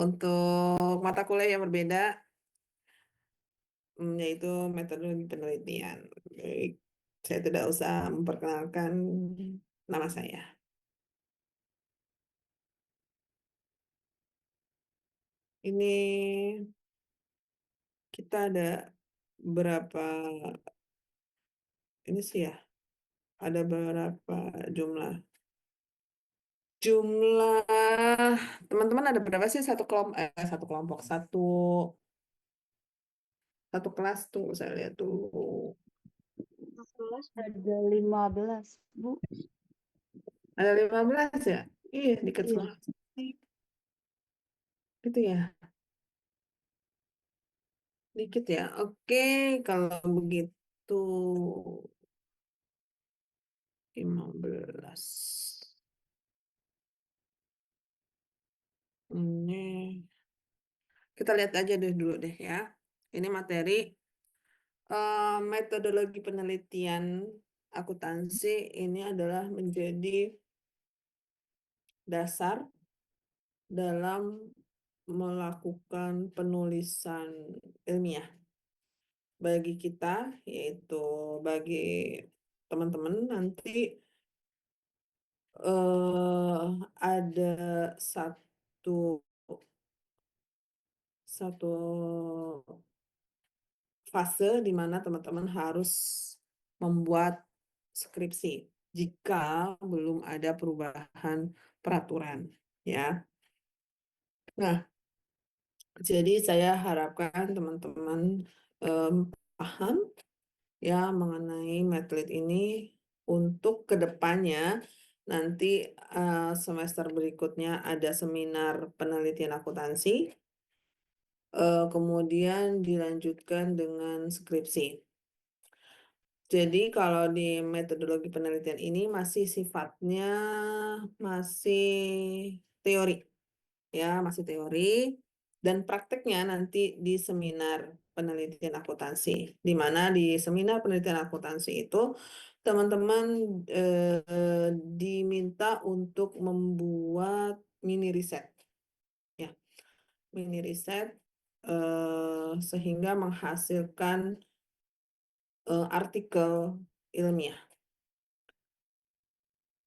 Untuk mata kuliah yang berbeda, yaitu metodologi penelitian. Baik, saya tidak usah memperkenalkan nama saya. Ini kita ada berapa, ini sih ya, ada berapa jumlah. Jumlah teman-teman ada berapa sih satu kelompok, satu kelas tuh saya lihat tuh Kelas ada 15, Bu. ada 15 ya. Iya, dikit Iya. banget. Gitu ya. Dikit ya. Oke, kalau begitu 15. Ini kita lihat aja dulu deh ya. Ini materi metodologi penelitian akuntansi ini adalah menjadi dasar dalam melakukan penulisan ilmiah bagi kita, yaitu bagi teman-teman nanti ada satu satu fase di mana teman-teman harus membuat skripsi jika belum ada perubahan peraturan, ya. Nah, jadi saya harapkan teman-teman em, paham ya mengenai metode ini untuk kedepannya nanti semester berikutnya ada seminar penelitian akuntansi, kemudian dilanjutkan dengan skripsi. Jadi kalau di metodologi penelitian ini masih sifatnya masih teori, ya masih teori dan prakteknya nanti di seminar penelitian akuntansi, di mana di seminar penelitian akuntansi itu teman-teman diminta untuk membuat mini riset, ya mini riset sehingga menghasilkan artikel ilmiah.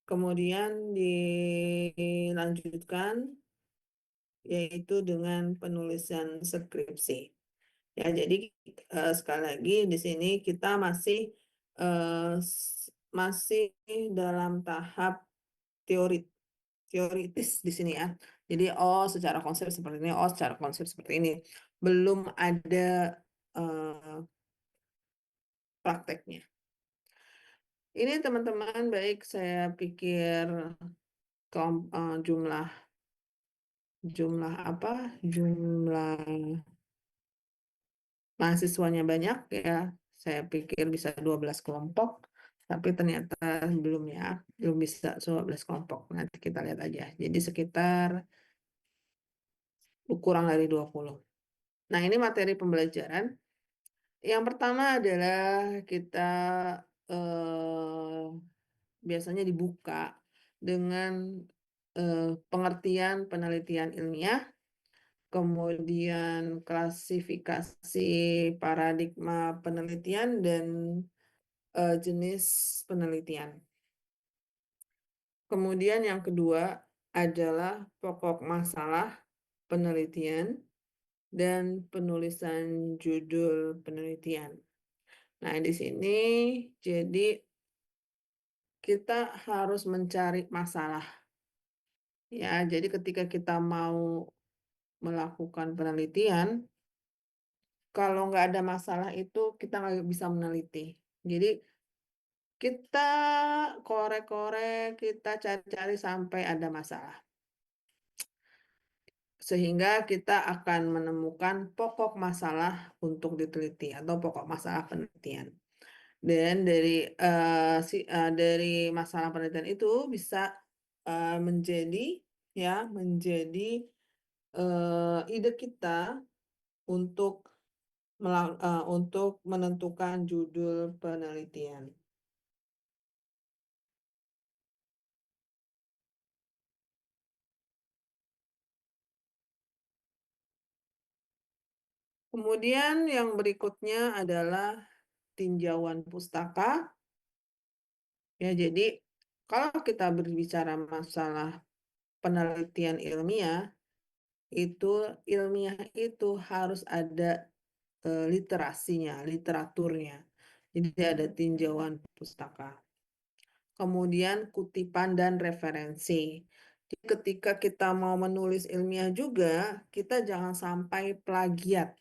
Kemudian dilanjutkan yaitu dengan penulisan skripsi. Ya, jadi sekali lagi di sini kita masih masih dalam tahap teori teoritis di sini ya. Jadi secara konsep seperti ini, secara konsep seperti ini. Belum ada eh, prakteknya. Ini teman-teman baik saya pikir jumlah jumlah apa? Jumlah mahasiswanya banyak ya. Saya pikir bisa 12 kelompok, tapi ternyata belum ya, belum bisa 12 kelompok. Nanti kita lihat aja. Jadi sekitar kurang dari 20. Nah, ini materi pembelajaran. Yang pertama adalah kita biasanya dibuka dengan pengertian penelitian ilmiah, kemudian klasifikasi paradigma penelitian dan jenis penelitian. Kemudian yang kedua adalah pokok masalah penelitian dan penulisan judul penelitian. Nah, di sini jadi kita harus mencari masalah. Ya, jadi ketika kita mau melakukan penelitian, kalau nggak ada masalah itu kita nggak bisa meneliti. Jadi kita korek-korek, kita cari-cari sampai ada masalah. Sehingga kita akan menemukan pokok masalah untuk diteliti atau pokok masalah penelitian. Dan dari masalah penelitian itu bisa menjadi ya menjadi ide kita untuk untuk menentukan judul penelitian. Kemudian yang berikutnya adalah tinjauan pustaka. Ya, jadi kalau kita berbicara masalah penelitian ilmiah, ilmiah itu harus ada literasinya, literaturnya. Jadi ada tinjauan pustaka. Kemudian kutipan dan referensi. Jadi ketika kita mau menulis ilmiah juga, kita jangan sampai plagiat.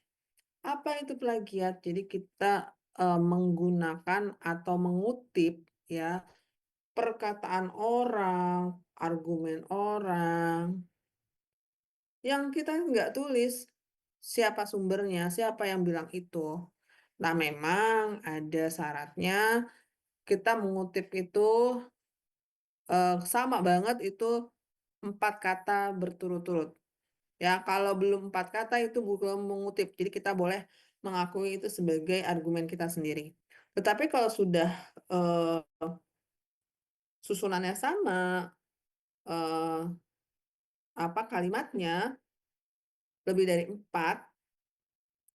Apa itu plagiat? Jadi kita menggunakan atau mengutip ya perkataan orang, argumen orang, yang kita nggak tulis siapa sumbernya, siapa yang bilang itu. Nah, memang ada syaratnya kita mengutip itu sama banget itu 4 kata berturut-turut. Ya, kalau belum 4 kata itu bukan mengutip. Jadi kita boleh mengakui itu sebagai argumen kita sendiri. Tetapi kalau sudah susunannya sama, eh, apa kalimatnya lebih dari 4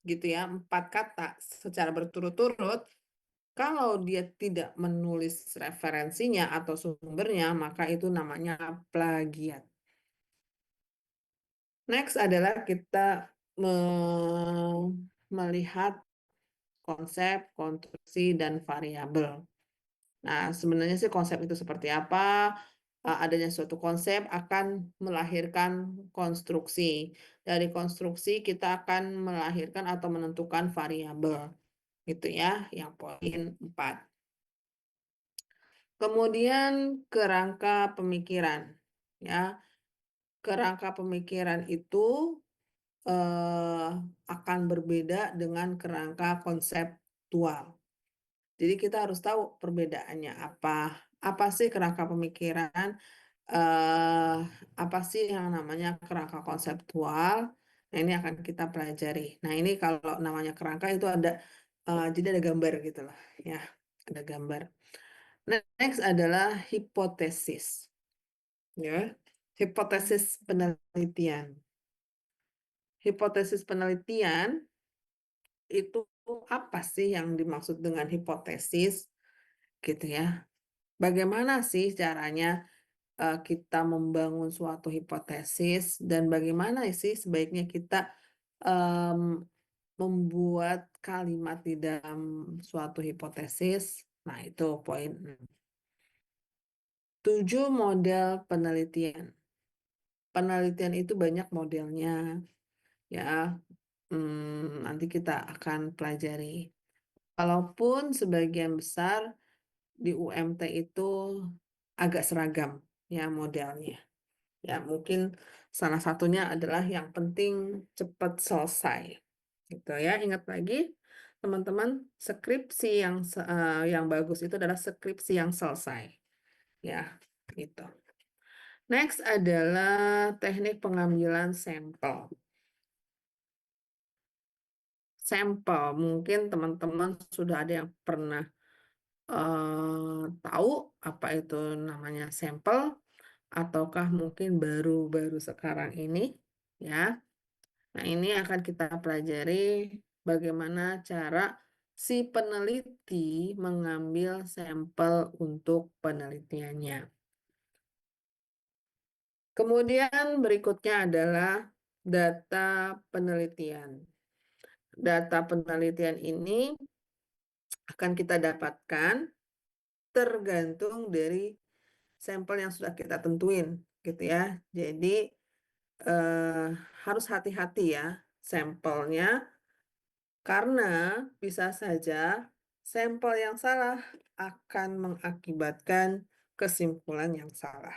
gitu ya, 4 kata secara berturut-turut, kalau dia tidak menulis referensinya atau sumbernya, maka itu namanya plagiat. Next adalah kita melihat konsep, konstruksi, dan variabel. Nah, sebenarnya sih konsep itu seperti apa? Adanya suatu konsep akan melahirkan konstruksi. Dari konstruksi kita akan melahirkan atau menentukan variabel. Gitu ya, yang poin 4. Kemudian kerangka pemikiran. Ya, kerangka pemikiran itu akan berbeda dengan kerangka konseptual. Jadi kita harus tahu perbedaannya apa. Apa sih kerangka pemikiran? eh Apa sih yang namanya kerangka konseptual? Nah, ini akan kita pelajari. Nah, ini kalau namanya kerangka itu ada jadi ada gambar gitu loh, ya. Ada gambar. Next adalah hipotesis. Ya. Hipotesis penelitian. Hipotesis penelitian itu apa sih yang dimaksud dengan hipotesis gitu ya? Bagaimana sih caranya kita membangun suatu hipotesis dan bagaimana sih sebaiknya kita em, membuat kalimat di dalam suatu hipotesis? Nah, itu poin 7 model penelitian. Penelitian itu banyak modelnya, ya. Nanti kita akan pelajari. Walaupun sebagian besar di UMT itu agak seragam ya modelnya. Ya, mungkin salah satunya adalah yang penting cepat selesai. Gitu ya. Ingat lagi teman-teman, skripsi yang bagus itu adalah skripsi yang selesai. Ya, gitu. Next adalah teknik pengambilan sampel. Sampel, mungkin teman-teman sudah ada yang pernah tahu apa itu namanya sampel, ataukah mungkin baru-baru sekarang ini, ya. Nah, ini akan kita pelajari bagaimana cara si peneliti mengambil sampel untuk penelitiannya. Kemudian berikutnya adalah data penelitian. Data penelitian ini akan kita dapatkan tergantung dari sampel yang sudah kita tentuin, gitu ya. Jadi eh, harus hati-hati ya sampelnya, karena bisa saja sampel yang salah akan mengakibatkan kesimpulan yang salah.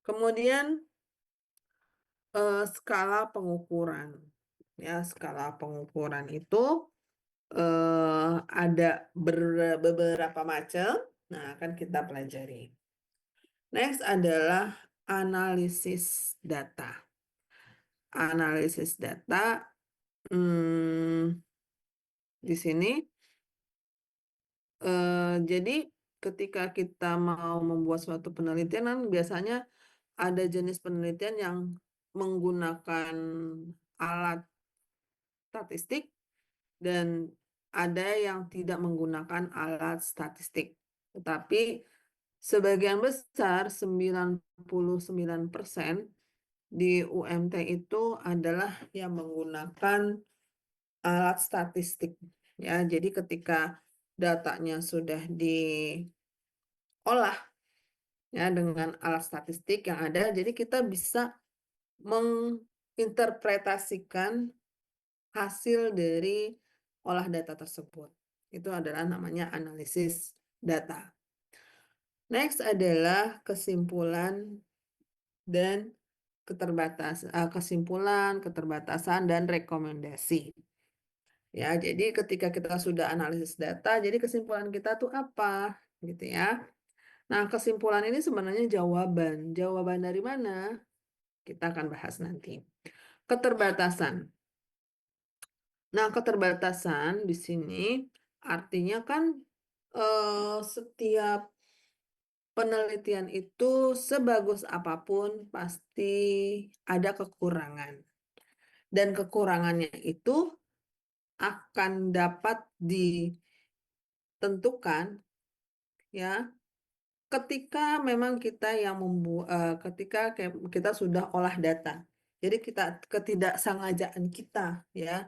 Kemudian skala pengukuran. Ya, skala pengukuran itu ada beberapa macam. Nah, akan kita pelajari. Next adalah analisis data. Analisis data di sini jadi ketika kita mau membuat suatu penelitian kan biasanya ada jenis penelitian yang menggunakan alat statistik dan ada yang tidak menggunakan alat statistik. Tetapi sebagian besar 99% di UMT itu adalah yang menggunakan alat statistik. Ya, jadi ketika datanya sudah diolah ya dengan alat statistik yang ada, jadi kita bisa menginterpretasikan hasil dari olah data tersebut. Itu adalah namanya analisis data. Next adalah kesimpulan dan keterbatasan dan rekomendasi. Ya, jadi ketika kita sudah analisis data, jadi kesimpulan kita tuh apa, gitu ya. Nah, kesimpulan ini sebenarnya jawaban. Jawaban dari mana? Kita akan bahas nanti. Keterbatasan. Nah, keterbatasan di sini artinya kan setiap penelitian itu sebagus apapun pasti ada kekurangan. Dan kekurangannya itu akan dapat ditentukan ya ketika memang kita yang ketika kita sudah olah data. Jadi kita ketidaksengajaan kita ya,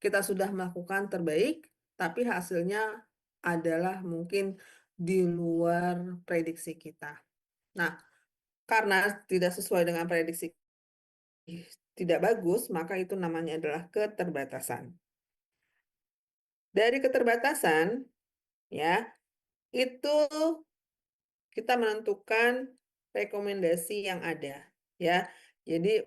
kita sudah melakukan terbaik, tapi hasilnya adalah mungkin di luar prediksi kita. Nah, karena tidak sesuai dengan prediksi tidak bagus, maka itu namanya adalah keterbatasan. Dari keterbatasan, ya, itu kita menentukan rekomendasi yang ada, ya. Jadi,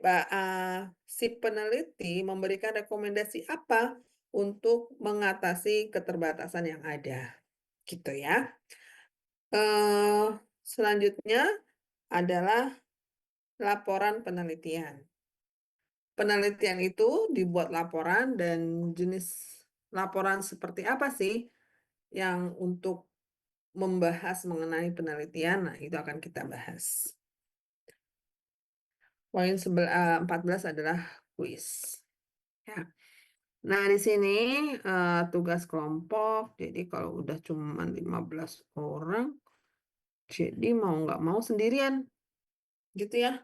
si peneliti memberikan rekomendasi apa untuk mengatasi keterbatasan yang ada, gitu ya. Selanjutnya adalah laporan penelitian. Penelitian itu dibuat laporan dan jenis laporan seperti apa sih yang untuk membahas mengenai penelitian? Nah, itu akan kita bahas. Poin 14 adalah kuis. Ya. Nah, di sini tugas kelompok. Jadi kalau udah cuma 15 orang, jadi mau nggak mau sendirian. Gitu ya.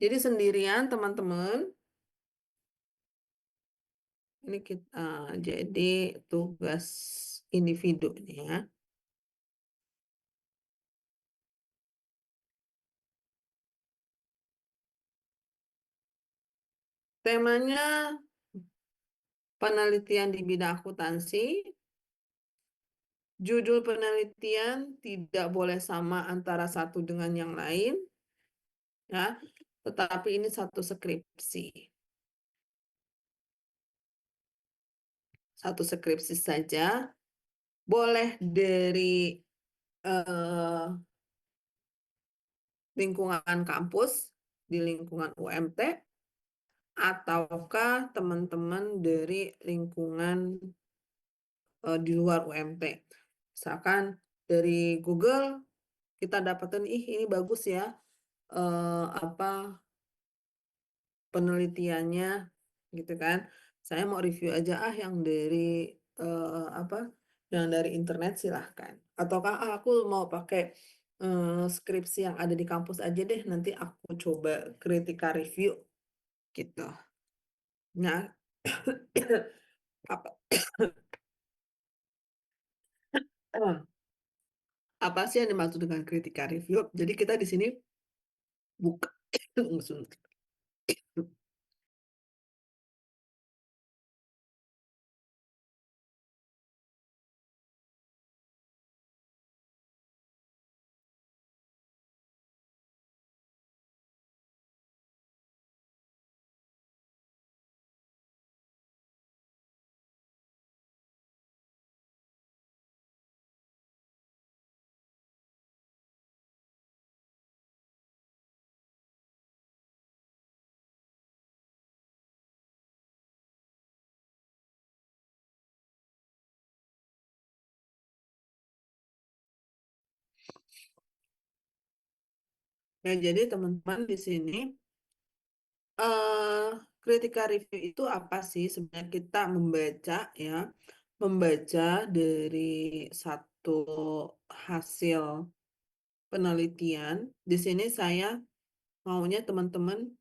Jadi sendirian teman-teman. Ini kita jadi tugas individu nih ya. Temanya penelitian di bidang akuntansi. Judul penelitian tidak boleh sama antara satu dengan yang lain, ya. Tetapi ini satu skripsi. Satu skripsi saja. Boleh dari eh, lingkungan kampus, di lingkungan UMT, ataukah teman-teman dari lingkungan di luar UMT. Misalkan dari Google kita dapatin, ini bagus ya, apa penelitiannya, gitu kan. Saya mau review aja yang dari apa, yang dari internet silahkan. Ataukah aku mau pakai skripsi yang ada di kampus aja deh, nanti aku coba kritika review, gitu. Nah, apa apa sih yang dimaksud dengan kritika review? Jadi kita di sini buka Ya, jadi teman-teman di sini eh kritika review itu apa sih? Sebenarnya kita membaca ya, membaca dari satu hasil penelitian. Di sini saya maunya teman-teman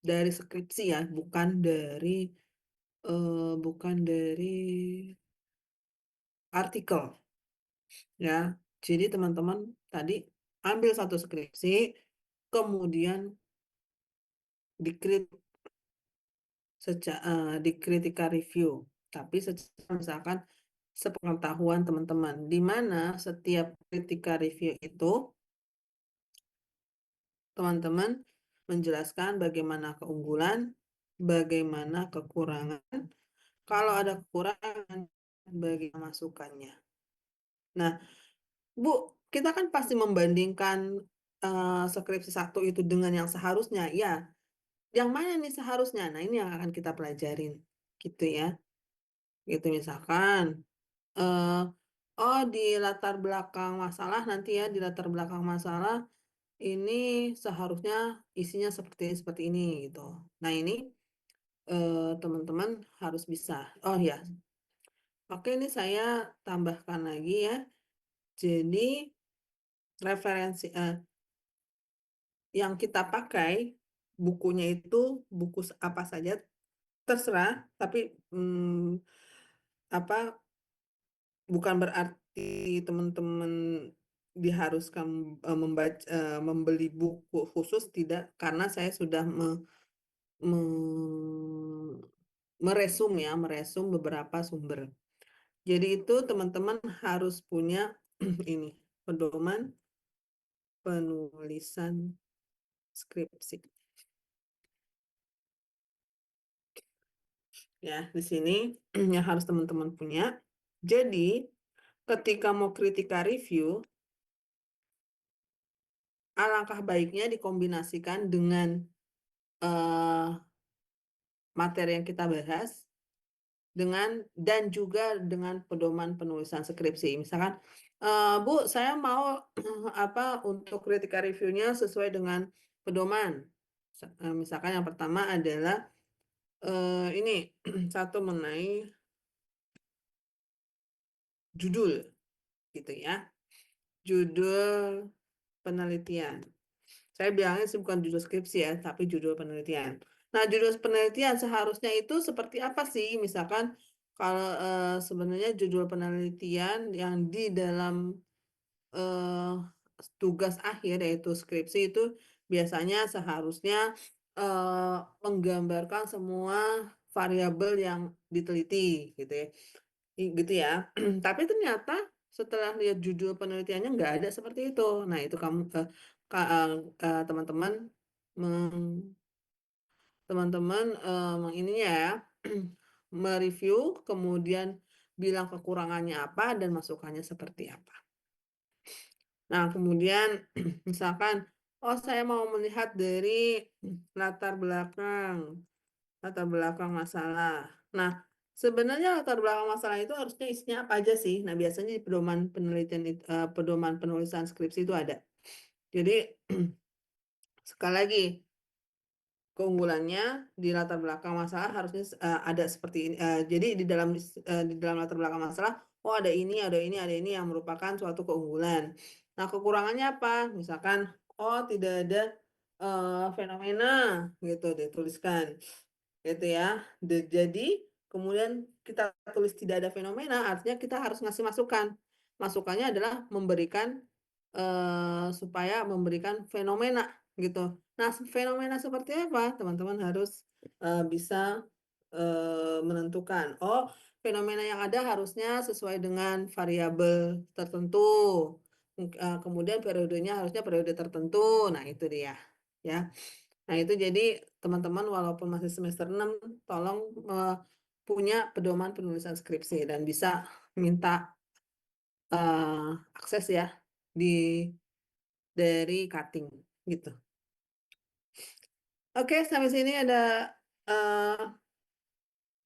dari skripsi ya, bukan dari artikel ya. Jadi teman-teman tadi ambil satu skripsi, kemudian dikritik dikritika review. Tapi secara misalkan sepengetahuan teman-teman, di mana setiap kritika review itu teman-teman menjelaskan bagaimana keunggulan, bagaimana kekurangan, kalau ada kekurangan, bagaimana masukannya. Nah, Bu, kita kan pasti membandingkan skripsi satu itu dengan yang seharusnya. Ya, yang mana nih seharusnya? Nah, ini yang akan kita pelajarin, gitu ya. Gitu misalkan, eh oh di latar belakang masalah nanti ya, di latar belakang masalah ini seharusnya isinya seperti ini gitu. Nah, ini teman-teman harus bisa. Oh ya, oke ini saya tambahkan lagi ya. Jadi referensi yang kita pakai bukunya itu buku apa saja terserah, tapi apa bukan berarti teman-teman diharuskan membeli buku khusus tidak, karena saya sudah me- meresum ya, meresum beberapa sumber. Jadi itu teman-teman harus punya ini pedoman penulisan skripsi. Ya, di sini yang harus teman-teman punya. Jadi, ketika mau kritika review, alangkah baiknya dikombinasikan dengan eh, materi yang kita bahas dan juga dengan pedoman penulisan skripsi. Misalkan, Bu, saya mau apa untuk kritika reviewnya sesuai dengan pedoman. Misalkan yang pertama adalah ini satu mengenai judul, gitu ya. Judul penelitian. Saya bilangnya sih bukan judul skripsi ya, tapi judul penelitian. Nah, judul penelitian seharusnya itu seperti apa sih? Misalkan kalau sebenarnya judul penelitian yang di dalam eh, tugas akhir yaitu skripsi itu biasanya seharusnya eh, menggambarkan semua variabel yang diteliti gitu ya. Gitu ya. Tapi ternyata setelah lihat judul penelitiannya nggak ada seperti itu. Nah, itu kamu teman-teman meng- teman-teman ininya ya mereview kemudian bilang kekurangannya apa dan masukannya seperti apa. Nah, kemudian misalkan oh saya mau melihat dari latar belakang latar belakang masalah. Nah, sebenarnya latar belakang masalah itu harusnya isinya apa aja sih? Nah, biasanya di pedoman penelitian pedoman penulisan skripsi itu ada. Jadi sekali lagi keunggulannya di latar belakang masalah harusnya ada seperti ini. Jadi di dalam latar belakang masalah, oh ada ini yang merupakan suatu keunggulan. Nah, kekurangannya apa? Misalkan, oh tidak ada fenomena gitu dituliskan gitu ya. Jadi kemudian kita tulis tidak ada fenomena, artinya kita harus ngasih masukan. Masukannya adalah supaya memberikan fenomena gitu. Nah, fenomena seperti apa? Teman-teman harus bisa menentukan. Oh, fenomena yang ada harusnya sesuai dengan variabel tertentu. Kemudian periodenya harusnya periode tertentu. Nah, itu dia. Ya. Nah, itu jadi teman-teman walaupun masih semester 6 tolong punya pedoman penulisan skripsi dan bisa minta akses ya di dari cutting gitu. Oke, sampai sini ada eh,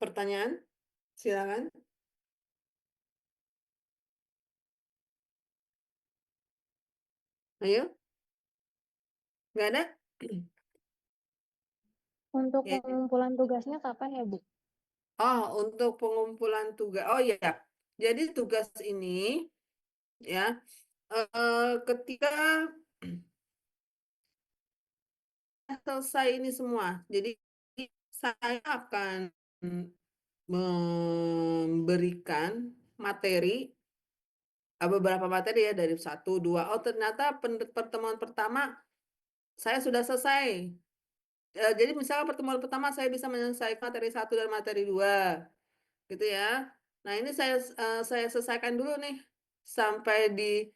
pertanyaan? Silakan. Ayo, nggak ada? Untuk Ya. pengumpulan tugasnya kapan ya, Bu? Oh, untuk pengumpulan tugas. Oh ya, jadi tugas ini ya ketika selesai ini semua, jadi saya akan memberikan materi, beberapa materi ya dari satu dua. Oh ternyata pertemuan pertama saya sudah selesai. Jadi misalnya pertemuan pertama saya bisa menyelesaikan materi satu dan materi dua, gitu ya. Nah ini saya selesaikan dulu nih sampai di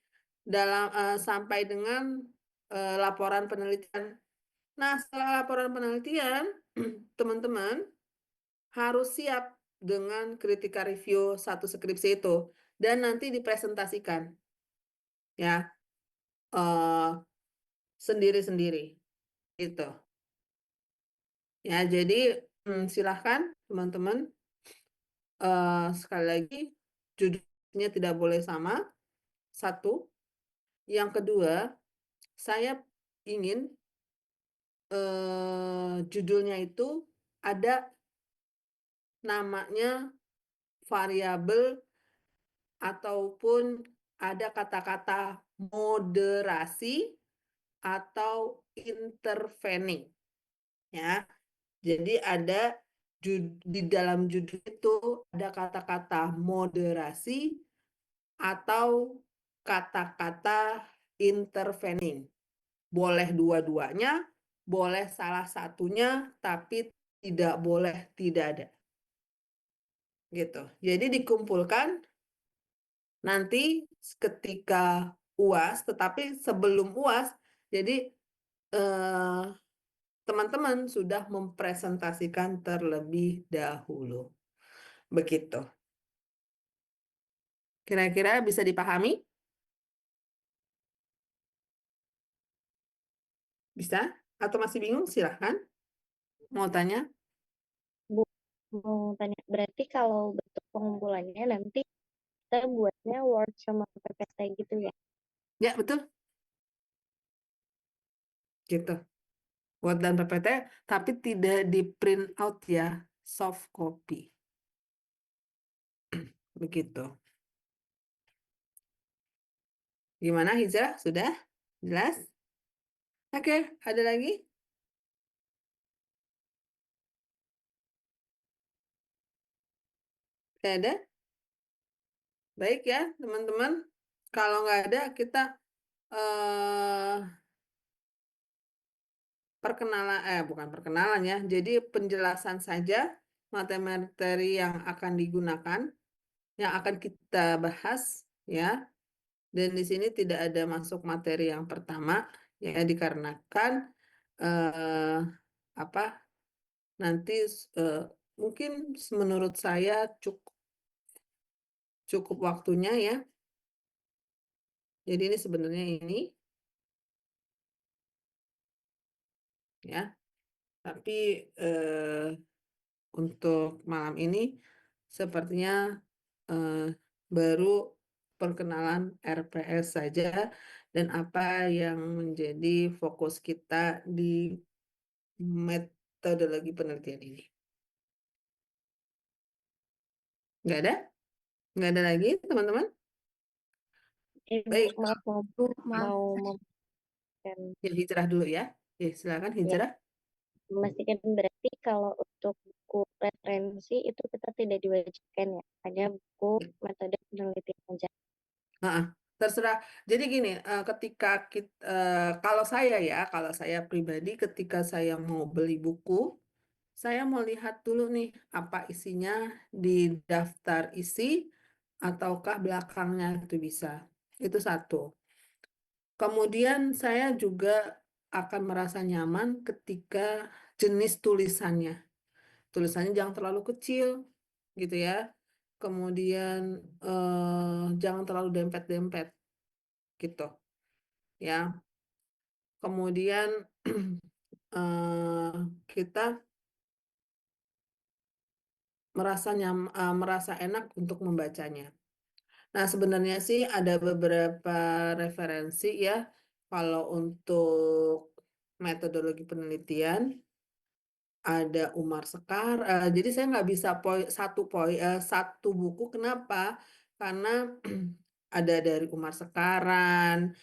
sampai dengan laporan penelitian. Nah setelah laporan penelitian, teman-teman harus siap dengan kritika review satu skripsi itu dan nanti dipresentasikan ya eh, sendiri-sendiri itu. Ya jadi silahkan teman-teman, sekali lagi judulnya tidak boleh sama. Satu, yang kedua saya ingin judulnya itu ada namanya variabel ataupun ada kata-kata moderasi atau intervening ya. Jadi ada di dalam judul itu ada kata-kata moderasi atau kata-kata intervening. Boleh dua-duanya, boleh salah satunya, tapi tidak boleh tidak ada. Gitu. Jadi dikumpulkan nanti ketika UAS, tetapi sebelum UAS, jadi eh, teman-teman sudah mempresentasikan terlebih dahulu. Begitu. Kira-kira bisa dipahami? Bisa? Atau masih bingung? Silahkan. Mau tanya? Bu, mau tanya, berarti kalau bentuk pengumpulannya nanti kita buatnya Word sama PPT gitu ya? Ya, betul. Gitu. Word dan PPT, tapi tidak di print out ya. Soft copy. Begitu. Gimana, Hijrah? Sudah? Jelas? Oke, ada lagi? Tidak ada? Baik ya, teman-teman. Kalau nggak ada, kita eh perkenalan, bukan perkenalan ya. Jadi penjelasan saja materi yang akan digunakan, yang akan kita bahas ya. Dan di sini tidak ada masuk materi yang pertama ya dikarenakan eh apa nanti eh, mungkin menurut saya cukup cukup waktunya ya. Jadi ini sebenarnya ini ya. Tapi eh, untuk malam ini sepertinya eh, baru perkenalan RPS saja dan apa yang menjadi fokus kita di metodologi penelitian ini. Nggak ada? Nggak ada lagi, teman-teman? Ibu, Baik, maaf mau maaf. memastikan, Ya, hijrah dulu ya. Silakan ya, hijrah. memastikan berarti kalau untuk buku referensi itu kita tidak diwajibkan ya, hanya buku metode penelitian saja. Heeh, terserah. Jadi gini, ketika kita, kalau saya pribadi, ketika saya mau beli buku, saya mau lihat dulu nih apa isinya di daftar isi ataukah belakangnya itu bisa. Itu satu. Kemudian saya juga akan merasa nyaman ketika jenis tulisannya. Tulisannya jangan terlalu kecil, gitu ya. Kemudian jangan terlalu dempet-dempet, gitu ya. Kemudian kita merasa enak untuk membacanya. Nah, sebenarnya sih ada beberapa referensi ya kalau untuk metodologi penelitian. ada Umar Sekar. Jadi saya nggak bisa satu buku. Kenapa? Karena ada dari Umar Sekaran,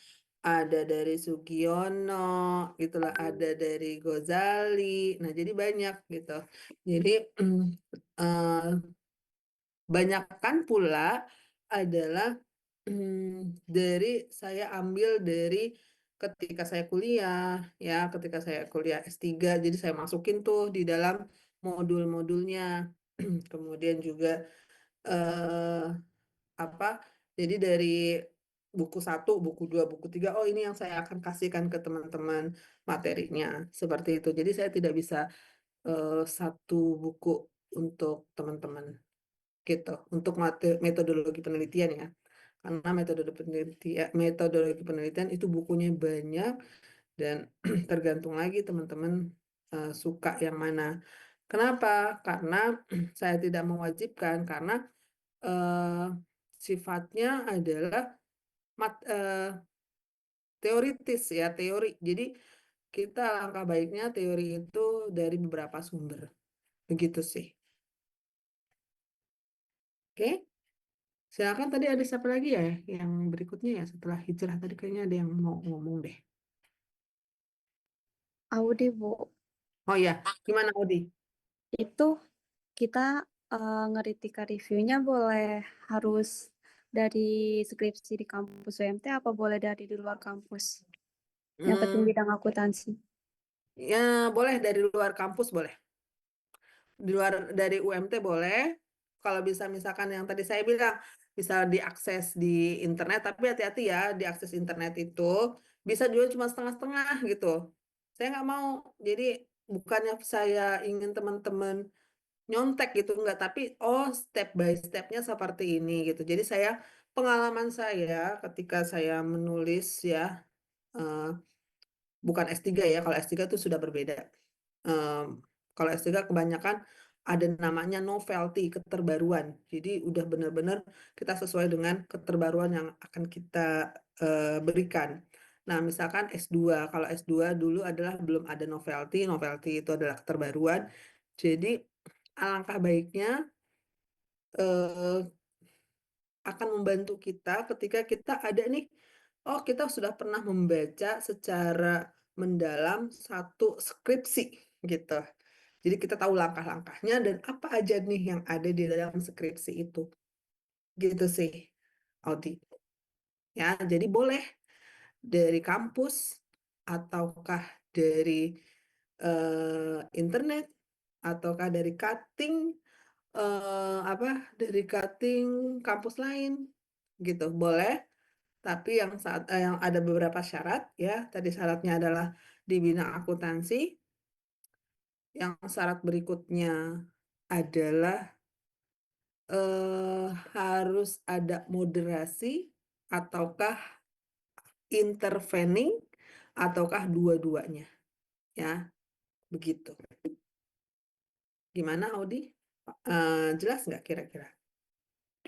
ada dari Sugiono, gitulah, ada dari Ghazali. Nah, jadi banyak gitu. Jadi eh, banyakkan pula adalah dari saya ambil dari ketika saya kuliah, ya, ketika saya kuliah S3, jadi saya masukin tuh di dalam modul-modulnya. Kemudian juga eh, apa? Jadi dari buku satu, buku dua, buku tiga, oh ini yang saya akan kasihkan ke teman-teman materinya, seperti itu. Jadi saya tidak bisa satu buku untuk teman-teman gitu, untuk metodologi penelitian ya. Karena metodologi penelitian itu bukunya banyak dan tergantung lagi teman-teman suka yang mana. Kenapa? Karena saya tidak mewajibkan karena eh, sifatnya adalah mat- eh, teoritis ya, teori. Jadi kita langkah baiknya teori itu dari beberapa sumber. Begitu sih. Oke? Silakan, tadi ada siapa lagi ya yang berikutnya ya setelah hijrah, tadi kayaknya ada yang mau ngomong deh. Audi, Bu. Oh ya, gimana Odi? Itu kita ngeritika reviewnya boleh harus dari skripsi di kampus UMT apa boleh dari di luar kampus? Yang penting Hmm, bidang akuntansi. ya boleh dari luar kampus boleh. Di luar dari UMT boleh. Kalau bisa misalkan yang tadi saya bilang bisa diakses di internet, tapi hati-hati ya diakses internet itu bisa juga cuma setengah-setengah gitu. Saya nggak mau. Jadi bukannya saya ingin teman-teman nyontek gitu enggak, tapi oh step by stepnya seperti ini gitu. Jadi saya pengalaman saya ketika saya menulis ya, eh, bukan S3 ya, kalau S3 itu sudah berbeda. Em, Kalau S3 kebanyakan ada namanya novelty, keterbaruan. Jadi udah benar-benar kita sesuai dengan keterbaruan yang akan kita berikan. Nah, misalkan S2, kalau S2 dulu adalah belum ada novelty, novelty itu adalah keterbaruan. Jadi alangkah baiknya eh, akan membantu kita ketika kita ada nih, oh kita sudah pernah membaca secara mendalam satu skripsi gitu. Jadi kita tahu langkah-langkahnya dan apa aja nih yang ada di dalam skripsi itu. Gitu sih, Audi. Ya, jadi boleh dari kampus ataukah dari internet ataukah dari cutting apa dari cutting kampus lain gitu. Boleh, tapi yang ada beberapa syarat ya. Tadi syaratnya adalah di bidang akuntansi. Yang syarat berikutnya adalah harus ada moderasi ataukah intervening ataukah dua-duanya ya, begitu. Gimana Audi? Jelas nggak kira-kira?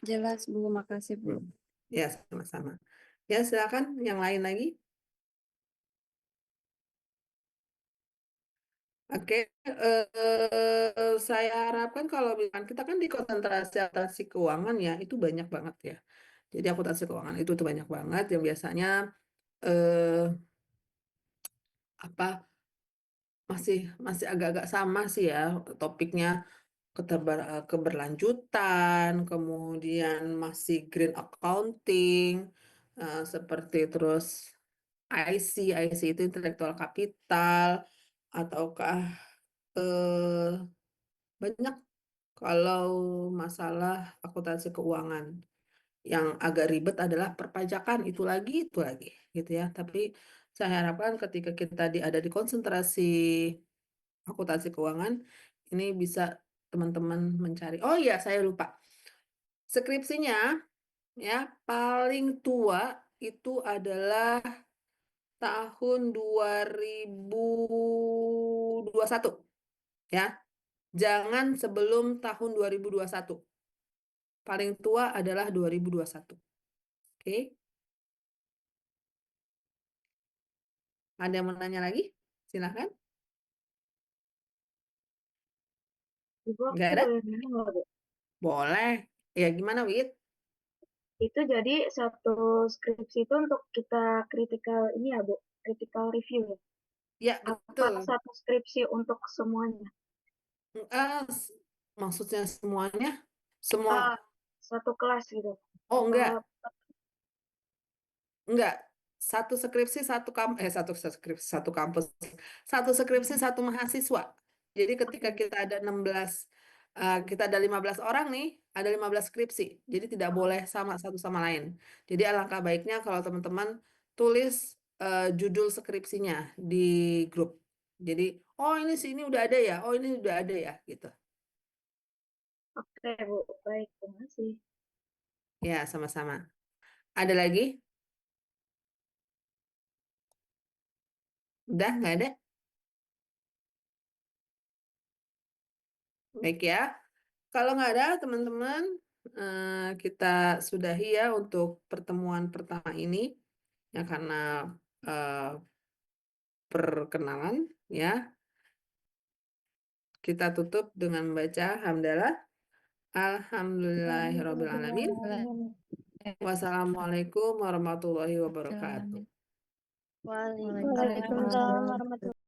Jelas, Bu. Makasih, Bu. Hmm. Ya, sama-sama. Ya, silakan yang lain lagi. Oke, saya harapkan kalau misalkan kita kan di konsentrasi akuntansi keuangan ya, itu banyak banget ya. Jadi akuntansi keuangan itu tuh banyak banget yang biasanya eh, apa masih masih agak-agak sama sih ya topiknya, keberlanjutan, kemudian masih green accounting, seperti terus IC itu intelektual kapital, ataukah eh, banyak kalau masalah akuntansi keuangan. Yang agak ribet adalah perpajakan, itu lagi, gitu ya. Tapi saya harapkan ketika kita ada di konsentrasi akuntansi keuangan, ini bisa teman-teman mencari. Oh iya, saya lupa. Skripsinya ya paling tua itu adalah tahun 2021 ya. Jangan sebelum tahun 2021. Paling tua adalah 2021. Oke, ada yang mau nanya lagi? Silahkan. Ibu Nggak aku ada? boleh nanya nggak, Bu? Boleh. Ya gimana, Wit? Itu jadi satu skripsi itu untuk kita critical ini ya, Bu, critical review ya? Ya, Apa betul. satu skripsi untuk semuanya? Ah, maksudnya semuanya? Semua? Ah, satu kelas gitu. Oh, Apa enggak. Enggak. Satu skripsi, satu skripsi, satu kampus. Satu skripsi, satu mahasiswa. Jadi ketika oke. kita ada 16, kita ada 15 orang nih, ada 15 skripsi. Jadi tidak boleh sama satu sama lain. Jadi alangkah baiknya kalau teman-teman tulis judul skripsinya di grup. Jadi, oh ini sini udah ada ya, oh ini udah ada ya, gitu. Oke, Bu. Baik, terima kasih. Ya, sama-sama. Ada lagi? Udah, nggak ada? Baik ya. Kalau nggak ada, teman-teman, kita sudahi ya untuk pertemuan pertama ini. Ya, karena eh, perkenalan, ya. Kita tutup dengan membaca hamdalah. Alhamdulillahirrabbilalamin. Wassalamualaikum warahmatullahi wabarakatuh. Waalaikumsalam. Waalaikumsalam warahmatullahi